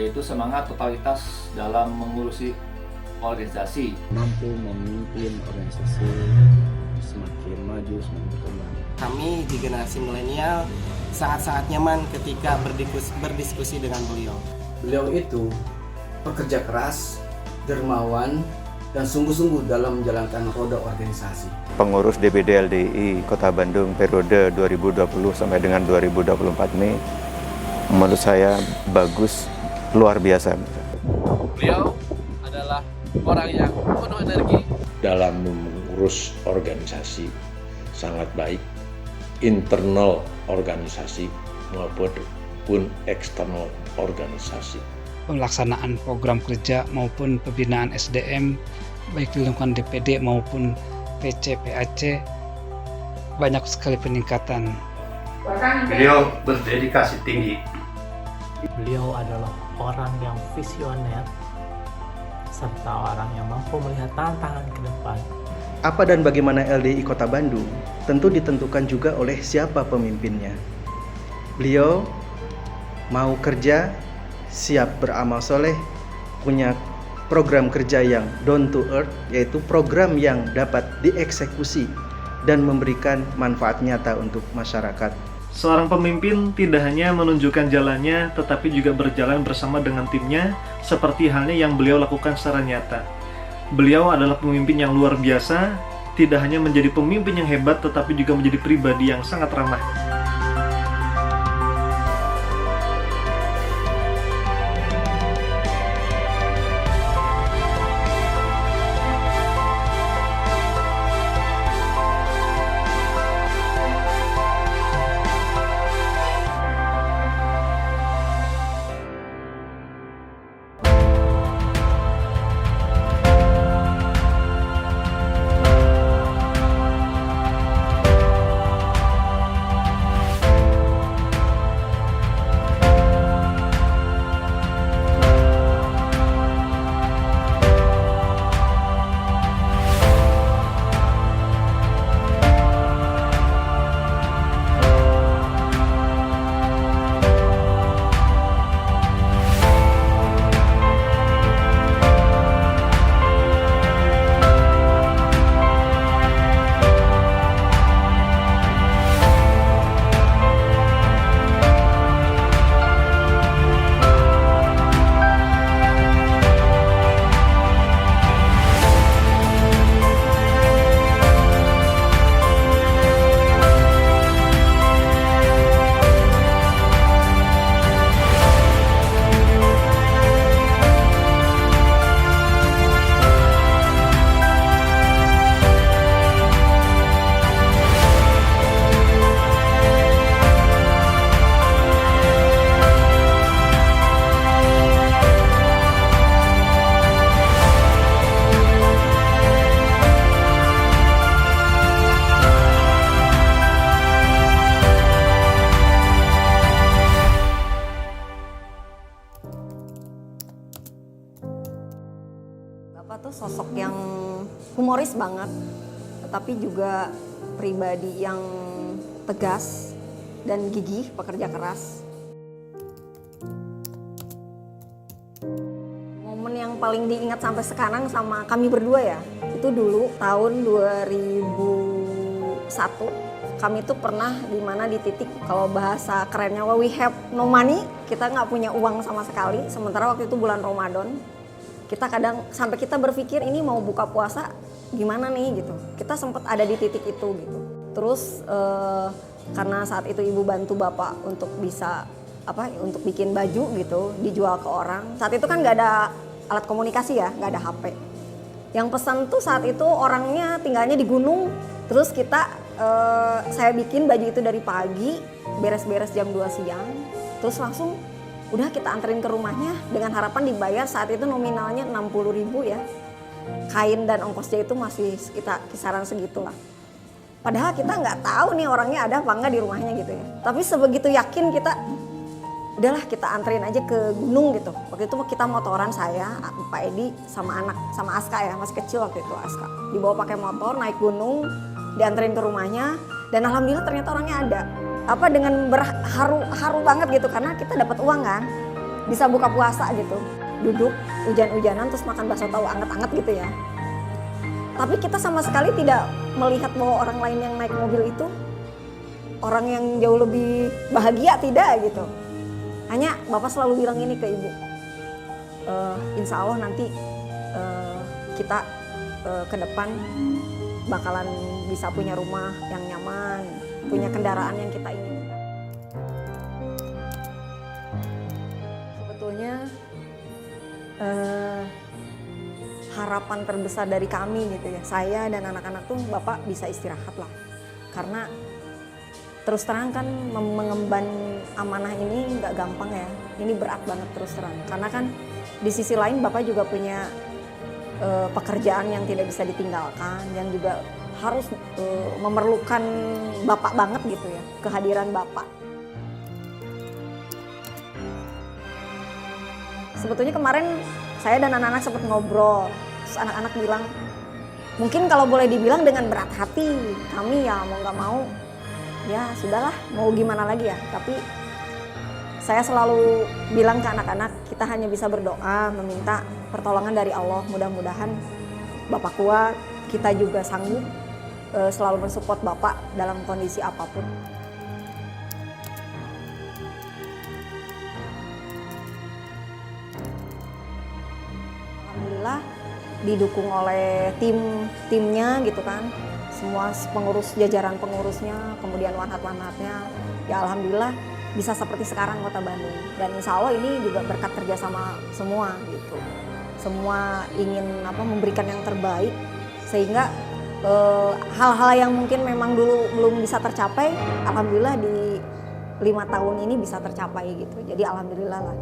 yaitu semangat totalitas dalam mengurusi organisasi. Mampu memimpin organisasi semakin maju, semakin berkembang. Kami di generasi milenial sangat-sangat nyaman ketika berdiskusi dengan beliau. Beliau itu pekerja keras, dermawan, dan sungguh-sungguh dalam menjalankan roda organisasi. Pengurus DPD LDI Kota Bandung periode 2020 sampai dengan 2024 ini menurut saya bagus, luar biasa. Beliau adalah orang yang penuh energi. Dalam mengurus organisasi sangat baik, internal organisasi maupun eksternal organisasi. Pelaksanaan program kerja maupun pembinaan SDM baik di lingkungan DPD maupun PC PAC banyak sekali peningkatan. Beliau berdedikasi tinggi. Beliau adalah orang yang visioner serta orang yang mampu melihat tantangan ke depan. Apa dan bagaimana LDI Kota Bandung tentu ditentukan juga oleh siapa pemimpinnya. Beliau mau kerja, siap beramal soleh, punya program kerja yang down to earth, yaitu program yang dapat dieksekusi dan memberikan manfaat nyata untuk masyarakat. Seorang pemimpin tidak hanya menunjukkan jalannya, tetapi juga berjalan bersama dengan timnya, seperti halnya yang beliau lakukan secara nyata. Beliau adalah pemimpin yang luar biasa, tidak hanya menjadi pemimpin yang hebat, tetapi juga menjadi pribadi yang sangat ramah. Bapak tuh sosok yang humoris banget, tetapi juga pribadi yang tegas dan gigih, pekerja keras. Momen yang paling diingat sampai sekarang sama kami berdua ya, itu dulu tahun 2001. Kami tuh pernah di mana di titik, kalau bahasa kerennya we have no money, kita nggak punya uang sama sekali. Sementara waktu itu bulan Ramadan. Kita kadang sampai kita berpikir ini mau buka puasa gimana nih gitu. Kita sempat ada di titik itu gitu. Terus karena saat itu ibu bantu bapak untuk bisa untuk bikin baju gitu, dijual ke orang. Saat itu kan nggak ada alat komunikasi ya, nggak ada HP. Yang pesan tuh saat itu orangnya tinggalnya di gunung. Terus saya bikin baju itu dari pagi, beres-beres jam 2 siang. Terus langsung udah kita anterin ke rumahnya dengan harapan dibayar saat itu nominalnya 60.000 ya. Kain dan ongkosnya itu masih sekitar kisaran segitulah. Padahal kita nggak tahu nih orangnya ada apa enggak di rumahnya gitu ya. Tapi sebegitu yakin kita, udahlah kita anterin aja ke gunung gitu. Waktu itu kita motoran saya, Pak Edi sama Aska ya, masih kecil waktu itu Aska. Dibawa pakai motor naik gunung, dianterin ke rumahnya dan alhamdulillah ternyata orangnya ada. Dengan haru banget gitu karena kita dapat uang kan. bisa buka puasa gitu, duduk hujan-hujanan terus makan bakso tahu anget-anget gitu ya. Tapi kita sama sekali tidak melihat bahwa orang lain yang naik mobil itu orang yang jauh lebih bahagia, tidak gitu. Hanya Bapak selalu bilang ini ke Ibu, insya Allah nanti kita ke depan bakalan bisa punya rumah yang nyaman, punya kendaraan yang kita inginkan. Sebetulnya harapan terbesar dari kami gitu ya, saya dan anak-anak tuh Bapak bisa istirahat lah. Karena terus terang kan mengemban amanah ini nggak gampang ya, ini berat banget terus terang. Karena kan di sisi lain Bapak juga punya pekerjaan yang tidak bisa ditinggalkan, yang juga harus memerlukan Bapak banget gitu ya, kehadiran Bapak. Sebetulnya kemarin saya dan anak-anak sempat ngobrol, terus anak-anak bilang, mungkin kalau boleh dibilang dengan berat hati, kami ya mau nggak mau, ya sudahlah, mau gimana lagi ya. Tapi saya selalu bilang ke anak-anak, kita hanya bisa berdoa, meminta pertolongan dari Allah. Mudah-mudahan Bapak kuat, kita juga sanggup selalu mensupport Bapak dalam kondisi apapun. Alhamdulillah didukung oleh timnya gitu kan, semua pengurus, jajaran pengurusnya, kemudian wanat-wanatnya, ya alhamdulillah bisa seperti sekarang Kota Bandung. Dan insya Allah ini juga berkat kerjasama semua gitu. Semua ingin memberikan yang terbaik, sehingga hal-hal yang mungkin memang dulu belum bisa tercapai, alhamdulillah di 5 tahun ini bisa tercapai gitu. Jadi alhamdulillah lah.